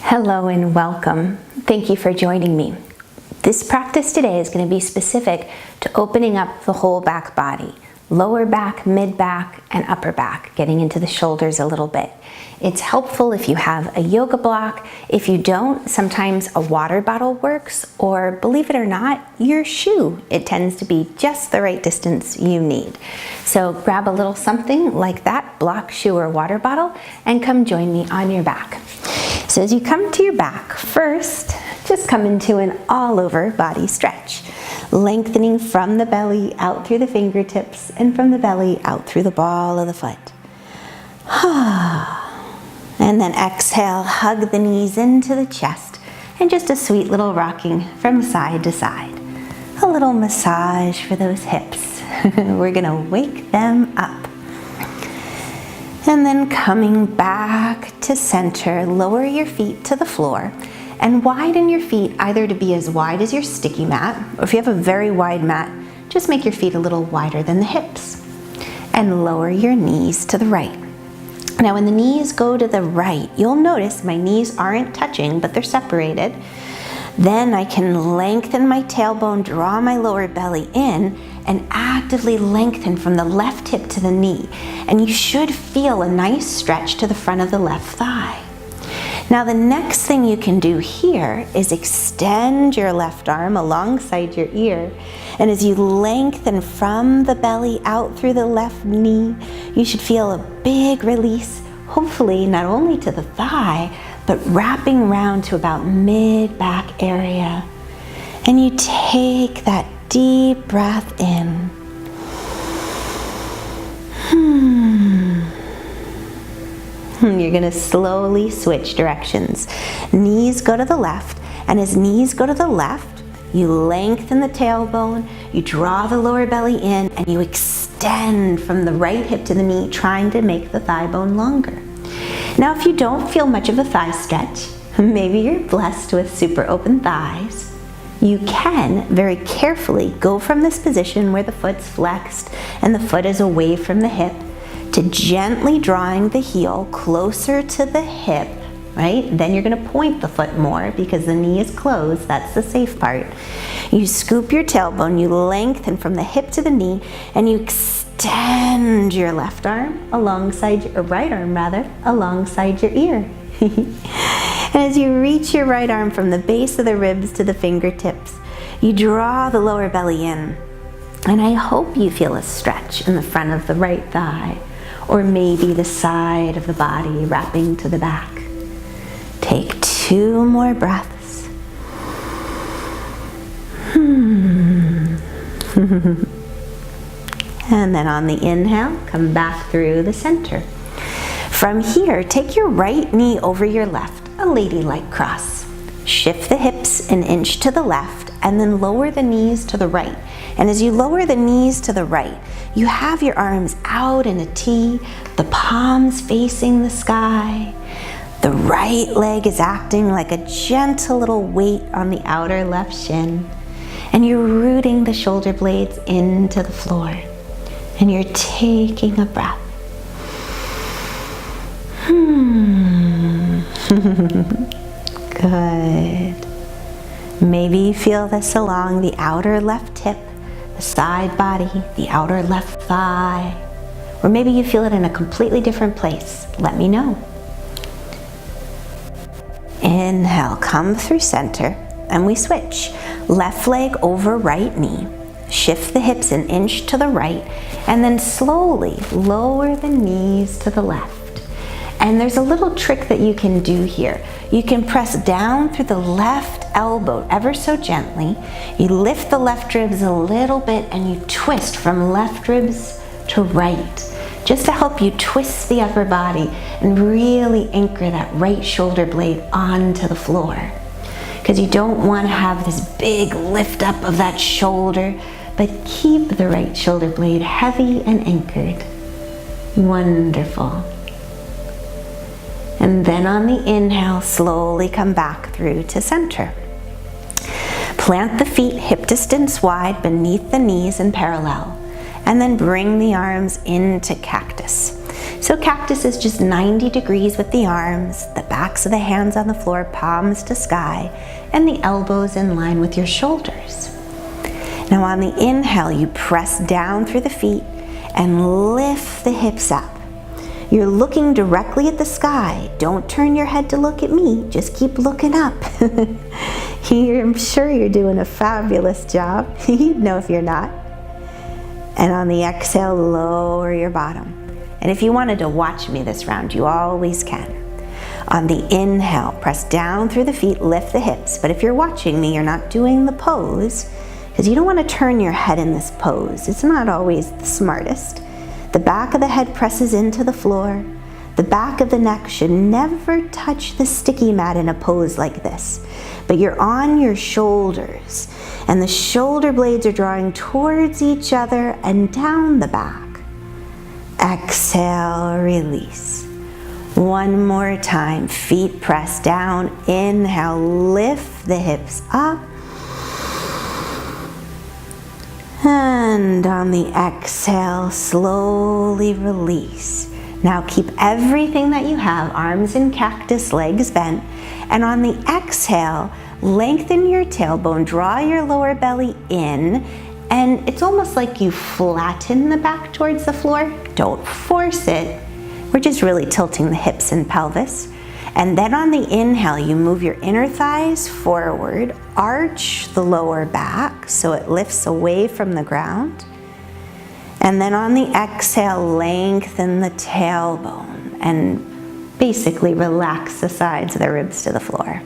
Hello and welcome. Thank you for joining me. This practice today is going to be specific to opening up the whole back body, lower back, mid back, and upper back, getting into the shoulders a little bit. It's helpful if you have a yoga block. If you don't, sometimes a water bottle works, or believe it or not, your shoe. It tends to be just the right distance you need. So grab a little something like that, block, shoe, or water bottle, and come join me on your back. So as you come to your back, first, just come into an all-over body stretch, lengthening from the belly out through the fingertips and from the belly out through the ball of the foot. And then exhale, hug the knees into the chest, and just a sweet little rocking from side to side. A little massage for those hips. We're gonna wake them up. And then coming back to center, lower your feet to the floor and widen your feet either to be as wide as your sticky mat, or if you have a very wide mat, just make your feet a little wider than the hips. And lower your knees to the right. Now when the knees go to the right, you'll notice my knees aren't touching, but they're separated. Then I can lengthen my tailbone, draw my lower belly in, and actively lengthen from the left hip to the knee. And you should feel a nice stretch to the front of the left thigh. Now the next thing you can do here is extend your left arm alongside your ear. And as you lengthen from the belly out through the left knee, you should feel a big release, hopefully not only to the thigh, but wrapping around to about mid-back area. And you take that deep breath in. You're gonna slowly switch directions. Knees go to the left, and as knees go to the left, you lengthen the tailbone, you draw the lower belly in, and you extend from the right hip to the knee, trying to make the thigh bone longer. Now, if you don't feel much of a thigh stretch, maybe you're blessed with super open thighs, you can very carefully go from this position where the foot's flexed and the foot is away from the hip to gently drawing the heel closer to the hip, right? Then you're gonna point the foot more because the knee is closed, that's the safe part. You scoop your tailbone, you lengthen from the hip to the knee, and you extend your left arm alongside, or right arm rather, alongside your ear. And as you reach your right arm from the base of the ribs to the fingertips, you draw the lower belly in. And I hope you feel a stretch in the front of the right thigh, or maybe the side of the body wrapping to the back. Take 2 more breaths. And then on the inhale, come back through the center. From here, take your right knee over your left, a ladylike cross. Shift the hips an inch to the left, and then lower the knees to the right. And as you lower the knees to the right, you have your arms out in a T, the palms facing the sky. The right leg is acting like a gentle little weight on the outer left shin. And you're rooting the shoulder blades into the floor. And you're taking a breath. Good. Maybe you feel this along the outer left hip, the side body, the outer left thigh, or maybe you feel it in a completely different place. Let me know. Inhale, come through center, and we switch. Left leg over right knee. Shift the hips an inch to the right, and then slowly lower the knees to the left. And there's a little trick that you can do here. You can press down through the left elbow ever so gently. You lift the left ribs a little bit and you twist from left ribs to right, just to help you twist the upper body and really anchor that right shoulder blade onto the floor. Because you don't want to have this big lift up of that shoulder, but keep the right shoulder blade heavy and anchored. Wonderful. And then on the inhale, slowly come back through to center. Plant the feet hip distance wide beneath the knees and parallel, and then bring the arms into cactus. So cactus is just 90 degrees with the arms, the backs of the hands on the floor, palms to sky, and the elbows in line with your shoulders. Now on the inhale, you press down through the feet and lift the hips up. You're looking directly at the sky. Don't turn your head to look at me, just keep looking up. I'm sure you're doing a fabulous job. You'd know if you're not. And on the exhale, lower your bottom. And if you wanted to watch me this round, you always can. On the inhale, press down through the feet, lift the hips. But if you're watching me, you're not doing the pose, because you don't want to turn your head in this pose. It's not always the smartest. The back of the head presses into the floor. The back of the neck should never touch the sticky mat in a pose like this. But you're on your shoulders, and the shoulder blades are drawing towards each other and down the back. Exhale, release. One more time, feet press down. Inhale, lift the hips up. And on the exhale, slowly release. Now keep everything that you have, arms in cactus, legs bent. And on the exhale, lengthen your tailbone, draw your lower belly in, and it's almost like you flatten the back towards the floor. Don't force it. We're just really tilting the hips and pelvis. And then on the inhale, you move your inner thighs forward, arch the lower back so it lifts away from the ground. And then on the exhale, lengthen the tailbone and basically relax the sides of the ribs to the floor.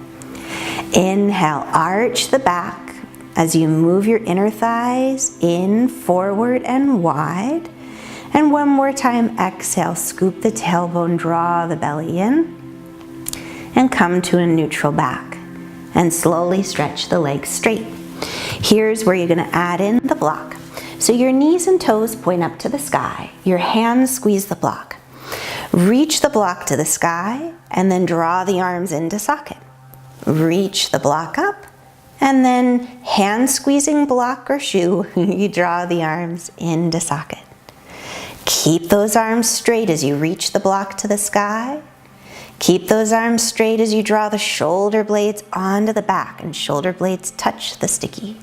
Inhale, arch the back as you move your inner thighs in, forward, and wide. And one more time, exhale, scoop the tailbone, draw the belly in, and come to a neutral back. And slowly stretch the legs straight. Here's where you're gonna add in the block. So your knees and toes point up to the sky. Your hands squeeze the block. Reach the block to the sky, and then draw the arms into socket. Reach the block up, and then hand squeezing block or shoe, you draw the arms into socket. Keep those arms straight as you reach the block to the sky. Keep those arms straight as you draw the shoulder blades onto the back and shoulder blades touch the sticky.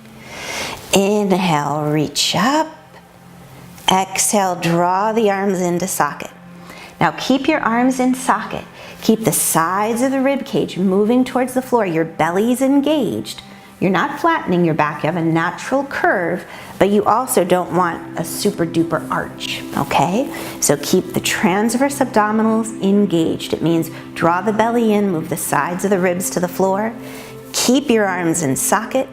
Inhale, reach up. Exhale, draw the arms into socket. Now keep your arms in socket. Keep the sides of the rib cage moving towards the floor. Your belly's engaged. You're not flattening your back. You have a natural curve, but you also don't want a super duper arch, okay? So keep the transverse abdominals engaged. It means draw the belly in, move the sides of the ribs to the floor. Keep your arms in socket.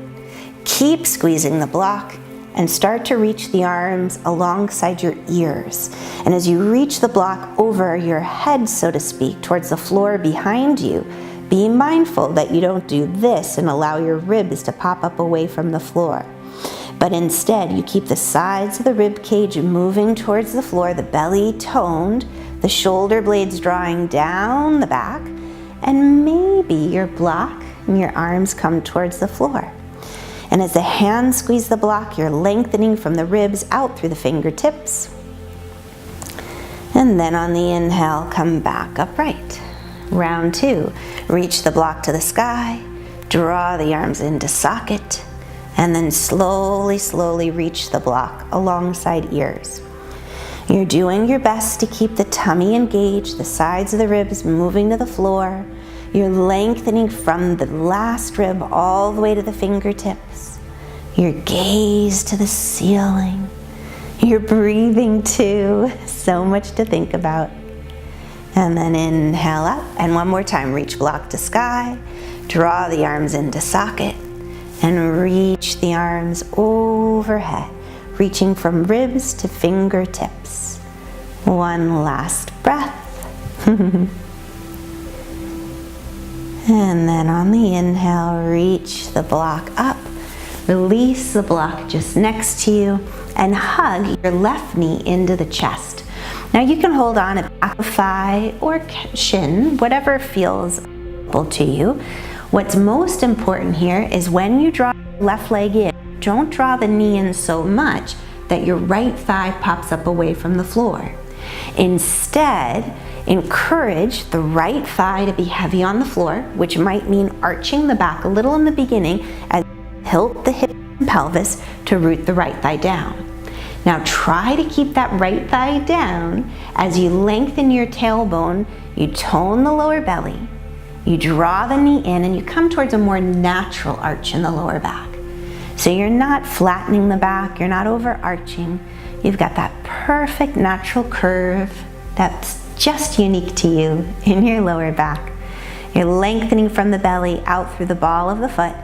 Keep squeezing the block and start to reach the arms alongside your ears. And as you reach the block over your head, so to speak, towards the floor behind you, be mindful that you don't do this and allow your ribs to pop up away from the floor. But instead, you keep the sides of the rib cage moving towards the floor, the belly toned, the shoulder blades drawing down the back, and maybe your block and your arms come towards the floor. And as the hands squeeze the block, you're lengthening from the ribs out through the fingertips. And then on the inhale, come back upright. Round two, reach the block to the sky, draw the arms into socket, and then slowly, slowly reach the block alongside ears. You're doing your best to keep the tummy engaged, the sides of the ribs moving to the floor. You're lengthening from the last rib all the way to the fingertips. Your gaze to the ceiling. You're breathing too. So much to think about. And then inhale up, and one more time, reach block to sky, draw the arms into socket, and reach the arms overhead, reaching from ribs to fingertips. One last breath. And then on the inhale, reach the block up, release the block just next to you, and hug your left knee into the chest. Now you can hold on at back of thigh or shin, whatever feels comfortable to you. What's most important here is when you draw your left leg in, don't draw the knee in so much that your right thigh pops up away from the floor. Instead, encourage the right thigh to be heavy on the floor, which might mean arching the back a little in the beginning as you tilt the hips and pelvis to root the right thigh down. Now try to keep that right thigh down. As you lengthen your tailbone, you tone the lower belly, you draw the knee in, and you come towards a more natural arch in the lower back. So you're not flattening the back, you're not overarching. You've got that perfect natural curve that's just unique to you in your lower back. You're lengthening from the belly out through the ball of the foot.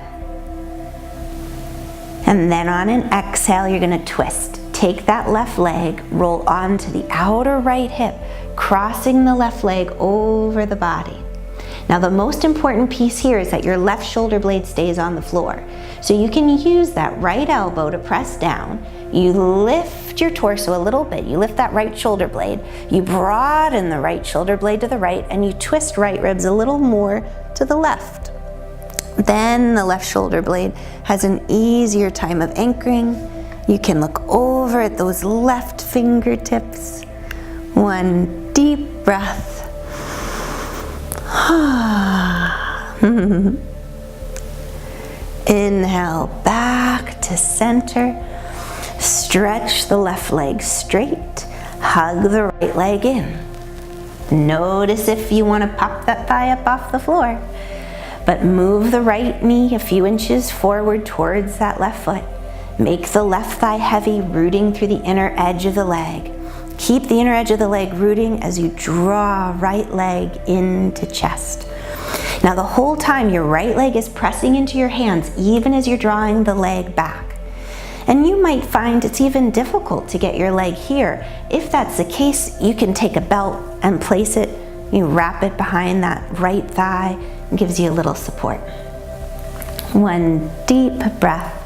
And then on an exhale, you're gonna twist. Take that left leg, roll onto the outer right hip, crossing the left leg over the body. Now the most important piece here is that your left shoulder blade stays on the floor. So you can use that right elbow to press down. You lift your torso a little bit. You lift that right shoulder blade. You broaden the right shoulder blade to the right, and you twist right ribs a little more to the left. Then the left shoulder blade has an easier time of anchoring. You can look over at those left fingertips. One deep breath. Inhale back to center. Stretch the left leg straight. Hug the right leg in. Notice if you want to pop that thigh up off the floor. But move the right knee a few inches forward towards that left foot. Make the left thigh heavy, rooting through the inner edge of the leg. Keep the inner edge of the leg rooting as you draw right leg into chest. Now the whole time your right leg is pressing into your hands, even as you're drawing the leg back. And you might find it's even difficult to get your leg here. If that's the case, you can take a belt and place it, you wrap it behind that right thigh, and gives you a little support. One deep breath.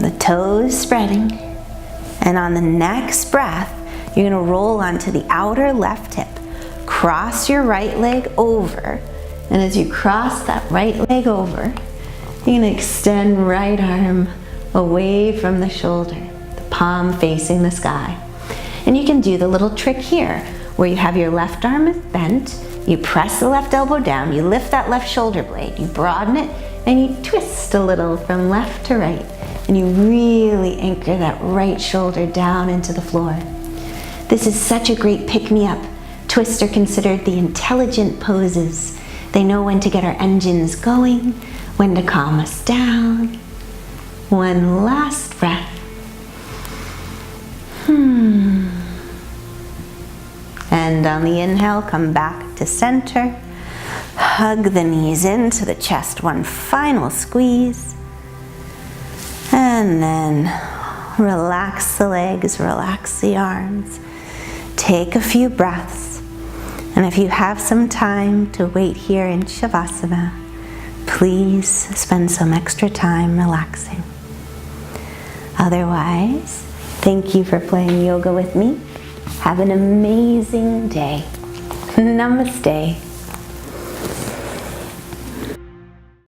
The toes spreading. And on the next breath, you're gonna roll onto the outer left hip. Cross your right leg over. And as you cross that right leg over, you're gonna extend right arm away from the shoulder, the palm facing the sky. And you can do the little trick here, where you have your left arm bent, you press the left elbow down, you lift that left shoulder blade, you broaden it, and you twist a little from left to right. And you really anchor that right shoulder down into the floor. This is such a great pick-me-up. Twists are considered the intelligent poses. They know when to get our engines going, when to calm us down. One last breath. And on the inhale, come back to center. Hug the knees into the chest. One final squeeze. And then relax the legs, relax the arms. Take a few breaths. And if you have some time to wait here in Shavasana, please spend some extra time relaxing. Otherwise, thank you for playing yoga with me. Have an amazing day. Namaste.